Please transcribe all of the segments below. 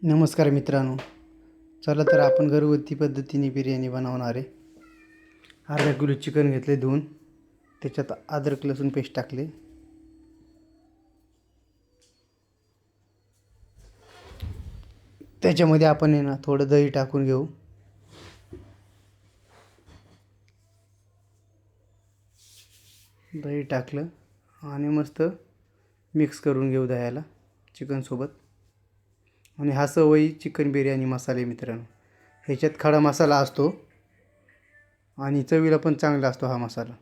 नमस्कार मित्रांनो. चला तर आपण घरगुती पद्धतीने बिर्याणी बनवणार आहे. अर्धा किलो चिकन घेतले धुवून, त्याच्यात अद्रक लसूण पेस्ट टाकले. त्याच्यामध्ये आपण आहे ना थोडं दही टाकून घेऊ. दही टाकलं आणि मस्त मिक्स करून घेऊ दह्याला चिकनसोबत. आणि हा सवयी चिकन बिर्याणी मसाले मित्रांनो, ह्याच्यात खडा मसाला असतो आणि चवीला पण चांगला असतो हा मसाला.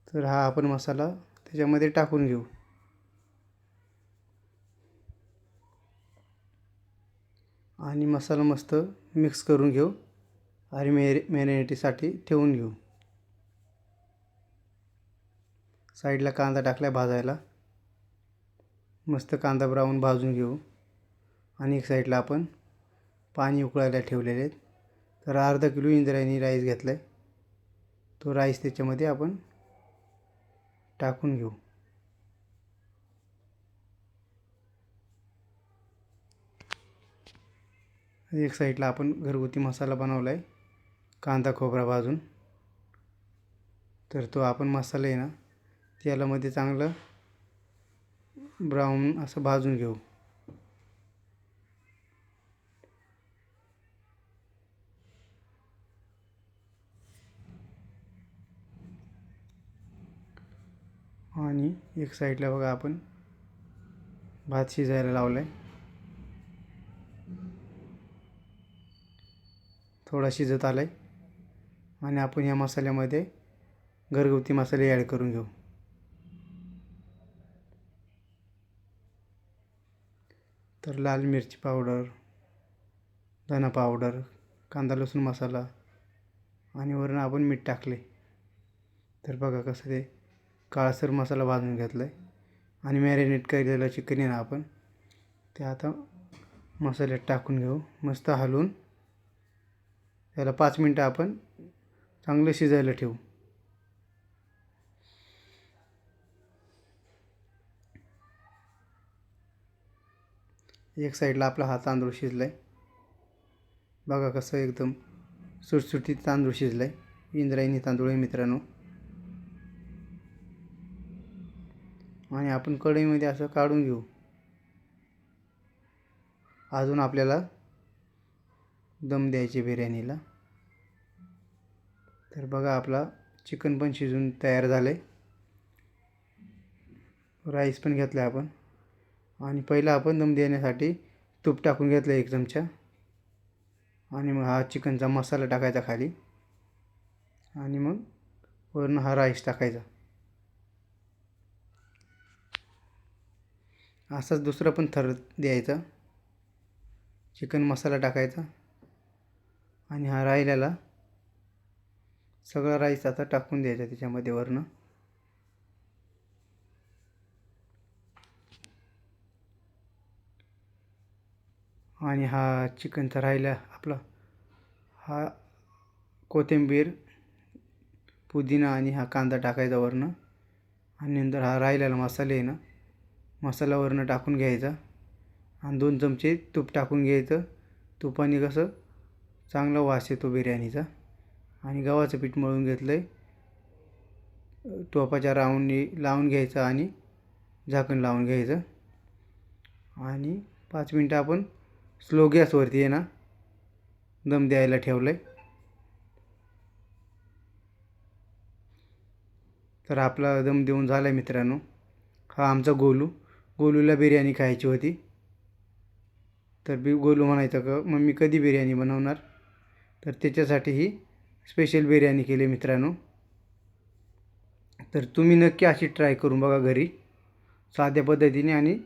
तर हा आपण मसाला त्याच्यामध्ये टाकून घेऊ. आणि मसाला मस्त मिक्स करून घेऊ आणि मॅरिनेटीसाठी ठेवून घेऊ. साईडला कांदा टाकला भाजायला. मस्त कांदा ब्राऊन भाजून घेऊ. आणि एक साईडला आपण पाणी उकळायला ठेवलेले आहेत. तर अर्धा किलो इंद्रायणी राईस घेतला आहे, तो राईस त्याच्यामध्ये आपण टाकून घेऊ. एक साईडला आपण घरगुती मसाला बनवला आहे कांदा खोबरा भाजून. तर तो आपण मसाला आहे ना तेलामध्ये चांगलं ब्राऊन असं भाजून घेऊ. आणि एक साईडला बघा आपण भात शिजायला लावला आहे. थोडा शिजत आला आहे आणि आपण या मसाल्यामध्ये घरगुती मसाले ॲड करून घेऊ. तर लाल मिरची पावडर, धना पावडर, कांदा लसूण मसाला आणि वरून आपण मीठ टाकले. तर बघा कसं ते काळसर मसाला भाजून घेतला आहे. आणि मॅरिनेट केलेलं चिकन आहे ना आपण ते आता मसाल्यात टाकून घेऊ. मस्त हलवून त्याला 5 मिनटं आपण चांगलं शिजायला ठेवू. एक साईडला आपला हा तांदूळ शिजला आहे. बघा कसं एकदम सुटसुटीत तांदूळ शिजला आहे. इंद्रायणी तांदूळ आहे मित्रांनो. आणि आपण कढईमध्ये असं काढून घेऊ. अजून आपल्याला दम द्यायची बिर्याणीला. तर बघा आपला चिकन पण शिजून तयार झालं आहे. राईस पण घेतला आहे आपण. आणि पहिला आपण दम देण्यासाठी तूप टाकून घेतलं 1 चमचा. आणि मग हा चिकनचा मसाला टाकायचा खाली. आणि मग वरून हा राईस टाकायचा. असाच दुसरा पण थर द्यायचा. चिकन मसाला टाकायचा आणि हा राहिलेला सगळा राईस आता टाकून द्यायचा त्याच्यामध्ये वरून. आणि हा चिकनचा राहिला आपला हा कोथिंबीर, पुदिना आणि हा कांदा टाकायचा वरून. आणि नंतर हा राहिलेला मसाला आहे ना मसाला वरून टाकून घ्यायचा. आणि 2 चमचे तूप टाकून घ्यायचं. तुपाने कसं चांगला वास येतो बिर्याणीचा. आणि गव्हाचं पीठ मळून घेतलं आहे. टोपाच्या राऊंडनी लावून घ्यायचं आणि झाकण लावून घ्यायचं. आणि 5 मिनटं आपण स्लो गॅसवरती आहे ना दम द्यायला ठेवलं आहे. तर आपला दम देऊन झाला आहे मित्रांनो. हा आमचा गोलूला बिर्याणी खायची होती. तर गोलू म्हणायचं का मम्मी कधी बिर्याणी बनवणार. तर त्याच्यासाठी ही स्पेशल बिर्याणी केली मित्रांनो. तर तुम्ही नक्की अशी ट्राय करून बघा घरी. साध्या पद्धतीने आणि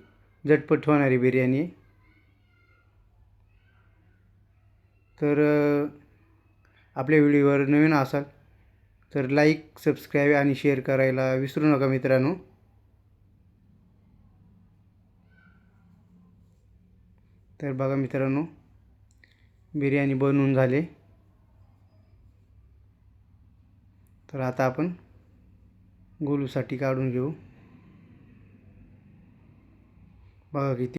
झटपट होणारी बिर्याणी आहे. तर आपल्या व्हिडिओवर नवीन असाल तर लाईक, सबस्क्राईब आणि शेअर करायला विसरू नका मित्रांनो. तर बघा मित्रांनो बिर्याणी बनवून झाली. तर आता आपण गोलूसाठी काढून घेऊ. बघा किती